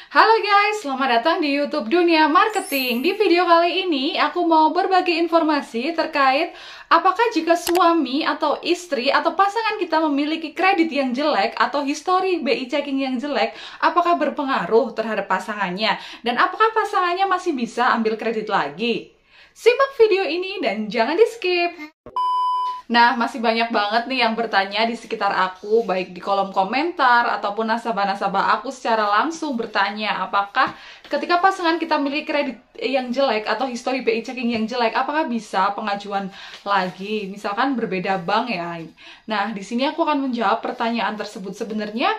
Halo guys, selamat datang di YouTube Dunia Marketing. Di video kali ini aku mau berbagi informasi terkait apakah jika suami atau istri atau pasangan kita memiliki kredit yang jelek atau histori BI checking yang jelek, apakah berpengaruh terhadap pasangannya dan apakah pasangannya masih bisa ambil kredit lagi? Simak video ini dan jangan di-skip. Nah, masih banyak banget nih yang bertanya di sekitar aku, baik di kolom komentar ataupun nasabah-nasabah aku secara langsung bertanya, apakah ketika pasangan kita memiliki kredit yang jelek atau histori BI checking yang jelek, apakah bisa pengajuan lagi? Misalkan berbeda bank ya. Nah, di sini aku akan menjawab pertanyaan tersebut. Sebenarnya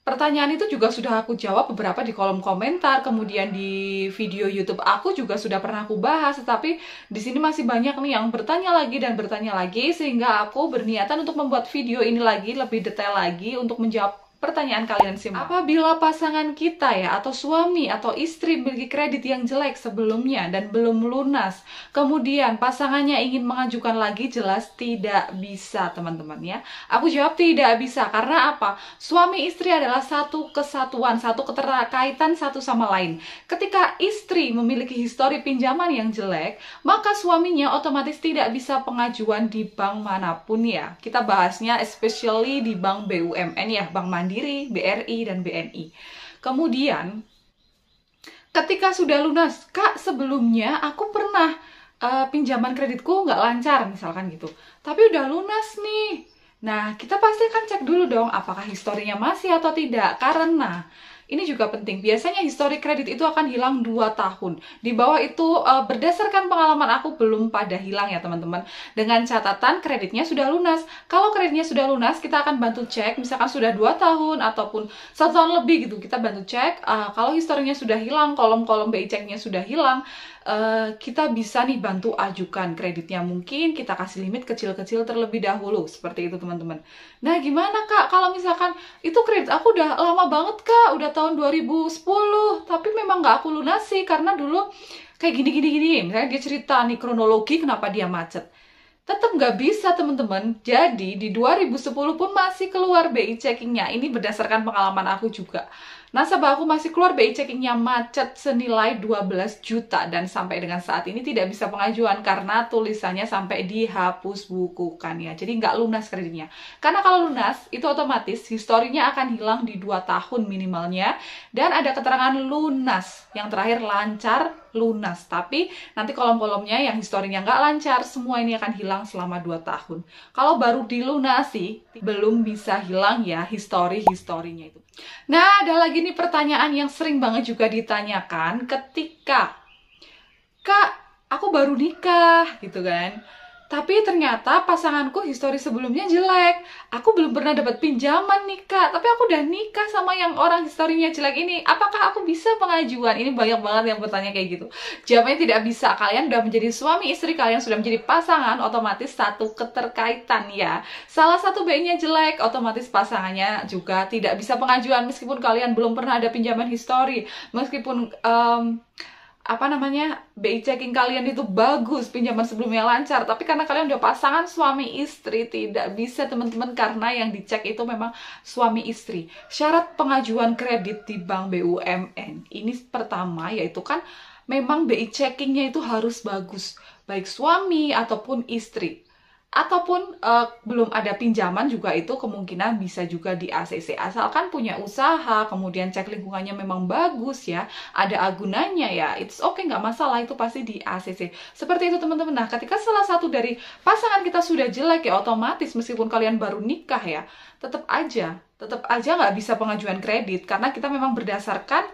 pertanyaan itu juga sudah aku jawab beberapa di kolom komentar, kemudian di video YouTube aku juga sudah pernah aku bahas, tetapi di sini masih banyak nih yang bertanya lagi, sehingga aku berniatan untuk membuat video ini lagi lebih detail lagi untuk menjawab pertanyaan kalian semua. Apabila pasangan kita ya, atau suami atau istri memiliki kredit yang jelek sebelumnya dan belum lunas, kemudian pasangannya ingin mengajukan lagi, jelas tidak bisa teman-teman ya. Aku jawab tidak bisa, karena apa? Suami istri adalah satu kesatuan, satu keterkaitan satu sama lain. Ketika istri memiliki histori pinjaman yang jelek, maka suaminya otomatis tidak bisa pengajuan di bank manapun ya. Kita bahasnya especially di bank BUMN ya, Bank Mandiri, BRI, dan BNI. Kemudian, ketika sudah lunas, Kak, sebelumnya aku pernah pinjaman kreditku nggak lancar, misalkan gitu. Tapi udah lunas nih. Nah, kita pasti akan cek dulu dong, apakah historinya masih atau tidak. Karena ini juga penting. Biasanya histori kredit itu akan hilang 2 tahun. Di bawah itu berdasarkan pengalaman aku belum pada hilang ya teman-teman. Dengan catatan kreditnya sudah lunas. Kalau kreditnya sudah lunas, kita akan bantu cek. Misalkan sudah 2 tahun ataupun 1 tahun lebih gitu. Kita bantu cek. Kalau historinya sudah hilang, kolom-kolom BI check-nya sudah hilang, kita bisa nih bantu ajukan kreditnya. Mungkin kita kasih limit kecil-kecil terlebih dahulu. Seperti itu teman-teman. Nah gimana Kak kalau misalkan itu kredit aku udah lama banget Kak, udah tahun 2010, tapi memang nggak aku lunasi karena dulu kayak gini. Misalnya dia cerita nih kronologi kenapa dia macet. Tetap nggak bisa teman-teman. Jadi di 2010 pun masih keluar BI checkingnya. Ini berdasarkan pengalaman aku juga. Nasabah aku masih keluar BI checkingnya macet senilai 12 juta. Dan sampai dengan saat ini tidak bisa pengajuan karena tulisannya sampai dihapus bukukan ya. Jadi nggak lunas kreditnya. Karena kalau lunas itu otomatis historinya akan hilang di 2 tahun minimalnya. Dan ada keterangan lunas. Yang terakhir lancar lunas. Tapi nanti kolom-kolomnya yang historinya nggak lancar, semua ini akan hilang selama 2 tahun. Kalau baru dilunasi, belum bisa hilang ya historinya itu. Nah, ada lagi nih pertanyaan yang sering banget juga ditanyakan ketika, Kak, aku baru nikah gitu kan. Tapi ternyata pasanganku histori sebelumnya jelek. Aku belum pernah dapat pinjaman nih Kak. Tapi aku udah nikah sama yang orang historinya jelek ini. Apakah aku bisa pengajuan? Ini banyak banget yang bertanya kayak gitu. Jawabannya tidak bisa. Kalian udah menjadi suami istri, kalian sudah menjadi pasangan, otomatis satu keterkaitan ya. Salah satu BI-nya jelek, otomatis pasangannya juga tidak bisa pengajuan. Meskipun kalian belum pernah ada pinjaman histori. Meskipun BI checking kalian itu bagus, pinjaman sebelumnya lancar, tapi karena kalian udah pasangan suami istri, tidak bisa teman-teman, karena yang dicek itu memang suami istri. Syarat pengajuan kredit di bank BUMN ini pertama yaitu kan memang BI checkingnya itu harus bagus, baik suami ataupun istri. Ataupun belum ada pinjaman juga itu kemungkinan bisa juga di ACC. Asalkan punya usaha, kemudian cek lingkungannya memang bagus ya, ada agunannya ya, it's okay, nggak masalah, itu pasti di ACC. Seperti itu teman-teman. Nah, ketika salah satu dari pasangan kita sudah jelek ya, otomatis meskipun kalian baru nikah ya, tetap aja nggak bisa pengajuan kredit, karena kita memang berdasarkan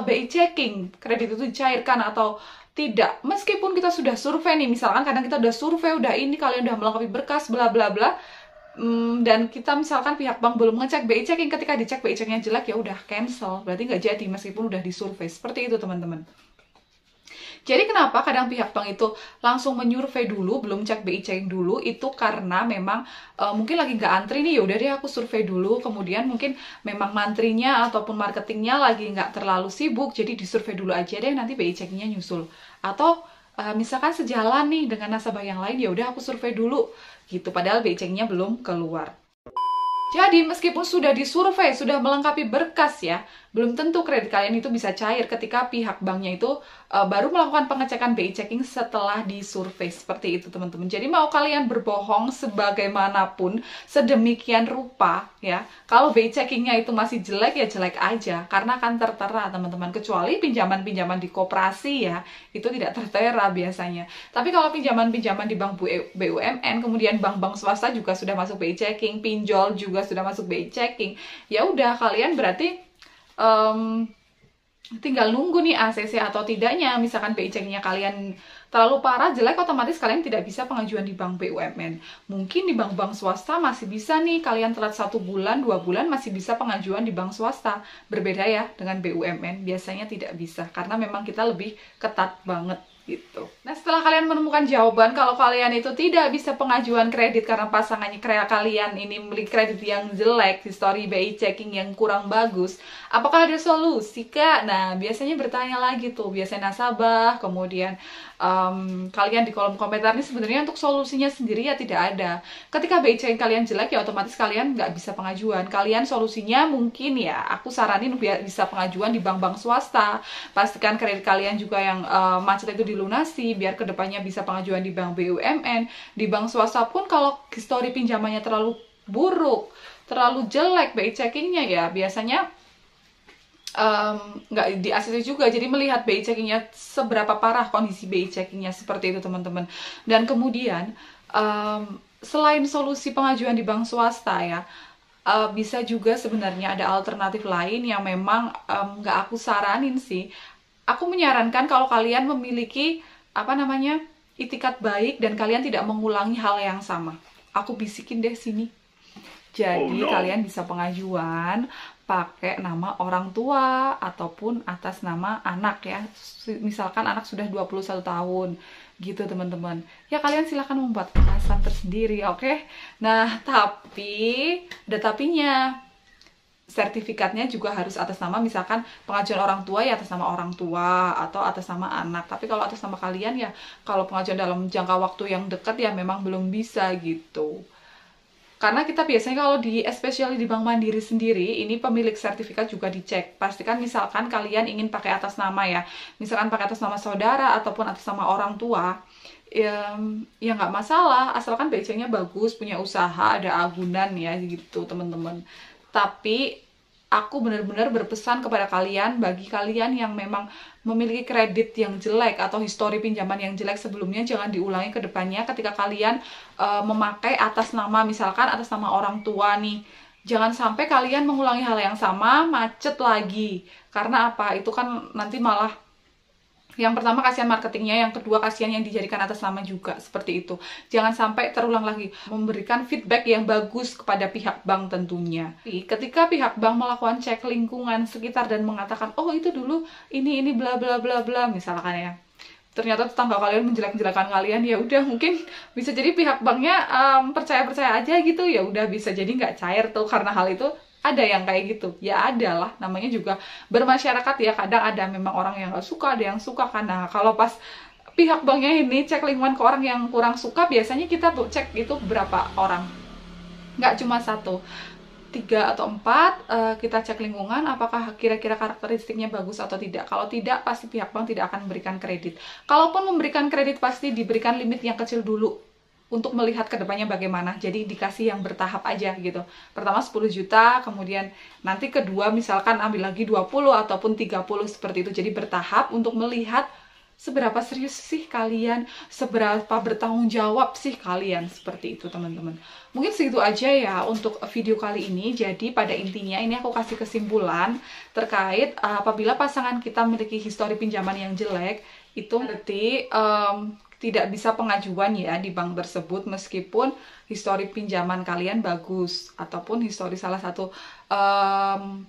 BI checking, kredit itu dicairkan atau tidak. Meskipun kita sudah survei nih, misalkan kadang kita udah survei, udah ini, kalian udah melengkapi berkas, bla bla bla, dan kita misalkan pihak bank belum ngecek BI checking, ketika dicek BI checkingnya jelek ya udah cancel, berarti nggak jadi meskipun udah disurvei. Seperti itu teman-teman. Jadi kenapa kadang pihak bank itu langsung menyurvei dulu, belum cek BI checking dulu, itu karena memang mungkin lagi nggak antri nih, yaudah deh aku survei dulu, kemudian mungkin memang mantrinya ataupun marketingnya lagi nggak terlalu sibuk, jadi disurvei dulu aja deh, nanti BI checkingnya nyusul. Atau misalkan sejalan nih dengan nasabah yang lain, ya udah aku survei dulu gitu, padahal BI checkingnya belum keluar. Jadi meskipun sudah disurvei, sudah melengkapi berkas ya, belum tentu kredit kalian itu bisa cair ketika pihak banknya itu baru melakukan pengecekan BI checking setelah disurvei. Seperti itu teman-teman. Jadi mau kalian berbohong sebagaimanapun, sedemikian rupa ya, kalau BI checkingnya itu masih jelek ya jelek aja, karena akan tertera teman-teman. Kecuali pinjaman-pinjaman di koperasi ya, itu tidak tertera biasanya. Tapi kalau pinjaman-pinjaman di bank BUMN, kemudian bank-bank swasta juga sudah masuk BI checking, pinjol juga sudah masuk BI checking, ya udah kalian berarti tinggal nunggu nih ACC atau tidaknya. Misalkan BI checkingnya kalian terlalu parah, jelek, otomatis kalian tidak bisa pengajuan di bank BUMN. Mungkin di bank-bank swasta masih bisa nih, kalian telat 1 bulan, 2 bulan masih bisa pengajuan di bank swasta. Berbeda ya dengan BUMN, biasanya tidak bisa karena memang kita lebih ketat banget gitu. Nah, setelah kalian menemukan jawaban kalau kalian itu tidak bisa pengajuan kredit karena pasangannya kalian ini memiliki kredit yang jelek, history BI checking yang kurang bagus, apakah ada solusi kak? Nah, biasanya bertanya lagi tuh, biasanya nasabah, kemudian kalian di kolom komentar ini sebenarnya untuk solusinya sendiri ya tidak ada. Ketika BI checking kalian jelek ya otomatis kalian nggak bisa pengajuan. Kalian solusinya mungkin ya, aku saranin biar bisa pengajuan di bank-bank swasta. Pastikan kredit kalian juga yang macet itu dilunasi biar kedepannya bisa pengajuan di bank BUMN. Di bank swasta pun kalau histori pinjamannya terlalu buruk, terlalu jelek BI checkingnya ya biasanya nggak di ACC juga. Jadi melihat BI checkingnya seberapa parah kondisi BI checkingnya, seperti itu teman-teman. Dan kemudian selain solusi pengajuan di bank swasta ya, bisa juga sebenarnya ada alternatif lain yang memang nggak aku saranin sih. Aku menyarankan kalau kalian memiliki itikat baik dan kalian tidak mengulangi hal yang sama. Aku bisikin deh sini. Jadi kalian bisa pengajuan pakai nama orang tua ataupun atas nama anak ya. Misalkan anak sudah 21 tahun gitu teman-teman. Ya kalian silahkan membuat alasan tersendiri, oke? Nah, tapi ada tapinya. Sertifikatnya juga harus atas nama, misalkan pengajuan orang tua ya atas nama orang tua atau atas nama anak. Tapi kalau atas nama kalian ya, kalau pengajuan dalam jangka waktu yang dekat ya memang belum bisa gitu. Karena kita biasanya kalau especially di Bank Mandiri sendiri, ini pemilik sertifikat juga dicek. Pastikan misalkan kalian ingin pakai atas nama ya, misalkan pakai atas nama saudara ataupun atas nama orang tua, ya nggak masalah, asalkan BI checkingnya bagus, punya usaha, ada agunan ya gitu teman-teman. Tapi aku benar-benar berpesan kepada kalian, bagi kalian yang memang memiliki kredit yang jelek atau histori pinjaman yang jelek sebelumnya, jangan diulangi ke depannya ketika kalian memakai atas nama, misalkan atas nama orang tua nih. Jangan sampai kalian mengulangi hal yang sama, macet lagi. Karena apa? Itu kan nanti malah yang pertama kasihan marketingnya, yang kedua kasihan yang dijadikan atas nama juga, seperti itu. Jangan sampai terulang lagi. Memberikan feedback yang bagus kepada pihak bank tentunya. Ketika pihak bank melakukan cek lingkungan sekitar dan mengatakan, oh itu dulu ini bla bla bla bla, misalkan ya, ternyata tetangga kalian menjelek-jelekan kalian, ya udah mungkin bisa jadi pihak banknya percaya aja gitu, ya udah bisa jadi nggak cair tuh karena hal itu. Ada yang kayak gitu, ya ada lah, namanya juga bermasyarakat ya, kadang ada memang orang yang nggak suka, ada yang suka kan. Nah, kalau pas pihak banknya ini cek lingkungan ke orang yang kurang suka, biasanya kita tuh cek itu berapa orang, nggak cuma 1, 3 atau 4, kita cek lingkungan apakah kira-kira karakteristiknya bagus atau tidak. Kalau tidak, pasti pihak bank tidak akan memberikan kredit. Kalaupun memberikan kredit, pasti diberikan limit yang kecil dulu untuk melihat kedepannya bagaimana. Jadi dikasih yang bertahap aja gitu. Pertama 10 juta, kemudian nanti kedua misalkan ambil lagi 20 ataupun 30, seperti itu. Jadi bertahap untuk melihat seberapa serius sih kalian, seberapa bertanggung jawab sih kalian, seperti itu teman-teman. Mungkin segitu aja ya untuk video kali ini. Jadi pada intinya ini aku kasih kesimpulan terkait apabila pasangan kita memiliki histori pinjaman yang jelek, itu berarti tidak bisa pengajuan ya di bank tersebut meskipun histori pinjaman kalian bagus ataupun histori salah satu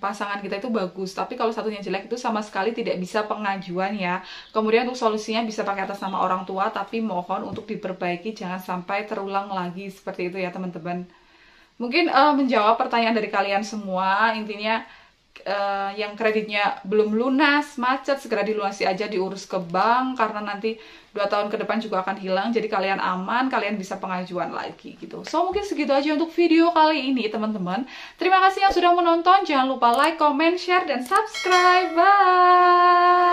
pasangan kita itu bagus, tapi kalau satunya jelek itu sama sekali tidak bisa pengajuan ya. Kemudian untuk solusinya bisa pakai atas nama orang tua, tapi mohon untuk diperbaiki, jangan sampai terulang lagi, seperti itu ya teman-teman. Mungkin menjawab pertanyaan dari kalian semua, intinya yang kreditnya belum lunas, macet, segera dilunasi aja, diurus ke bank, karena nanti 2 tahun ke depan juga akan hilang. Jadi kalian aman, kalian bisa pengajuan lagi gitu. So mungkin segitu aja untuk video kali ini teman-teman. Terima kasih yang sudah menonton, jangan lupa like, comment, share, dan subscribe. Bye!